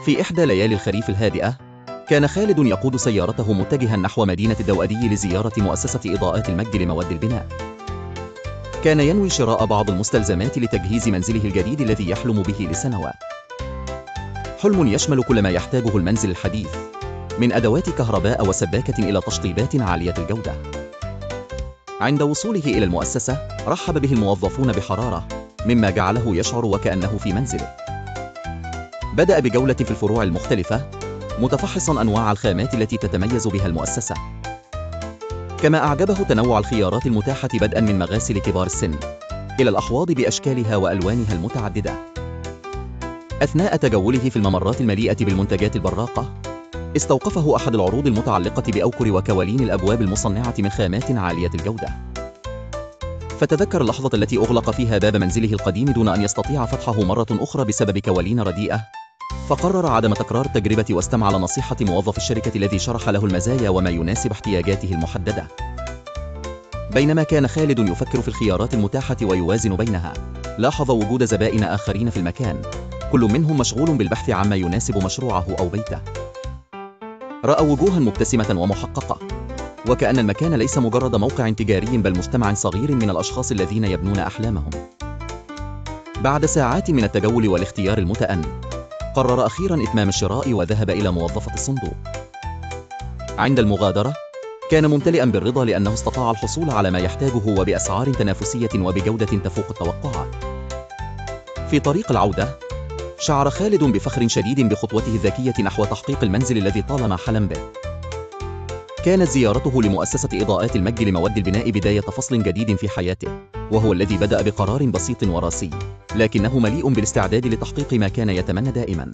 في إحدى ليالي الخريف الهادئة، كان خالد يقود سيارته متجها نحو مدينة الدوأدي لزيارة مؤسسة إضاءات المجد لمواد البناء. كان ينوي شراء بعض المستلزمات لتجهيز منزله الجديد الذي يحلم به لسنوات. حلم يشمل كل ما يحتاجه المنزل الحديث، من أدوات كهرباء وسباكة إلى تشطيبات عالية الجودة. عند وصوله إلى المؤسسة، رحب به الموظفون بحرارة، مما جعله يشعر وكأنه في منزله. بدأ بجولة في الفروع المختلفة، متفحصاً أنواع الخامات التي تتميز بها المؤسسة. كما أعجبه تنوع الخيارات المتاحة بدءاً من مغاسل كبار السن إلى الأحواض بأشكالها وألوانها المتعددة. أثناء تجوله في الممرات المليئة بالمنتجات البراقة، استوقفه أحد العروض المتعلقة بأوكر وكوالين الأبواب المصنعة من خامات عالية الجودة. فتذكر اللحظة التي أغلق فيها باب منزله القديم دون أن يستطيع فتحه مرة أخرى بسبب كوالين رديئة، فقرر عدم تكرار التجربة واستمع لنصيحة موظف الشركة الذي شرح له المزايا وما يناسب احتياجاته المحددة. بينما كان خالد يفكر في الخيارات المتاحة ويوازن بينها، لاحظ وجود زبائن آخرين في المكان، كل منهم مشغول بالبحث عما يناسب مشروعه أو بيته. رأى وجوها مبتسمة ومحققة، وكأن المكان ليس مجرد موقع تجاري بل مجتمع صغير من الأشخاص الذين يبنون أحلامهم. بعد ساعات من التجول والاختيار المتأني، قرر أخيراً إتمام الشراء وذهب إلى موظفة الصندوق. عند المغادرة، كان ممتلئاً بالرضا لأنه استطاع الحصول على ما يحتاجه وبأسعار تنافسية وبجودة تفوق التوقعات. في طريق العودة، شعر خالد بفخر شديد بخطوته الذكية نحو تحقيق المنزل الذي طالما حلم به. كانت زيارته لمؤسسة إضاءات المجد لمواد البناء بداية فصل جديد في حياته، وهو الذي بدأ بقرار بسيط وراسي، لكنه مليء بالاستعداد لتحقيق ما كان يتمنى دائماً.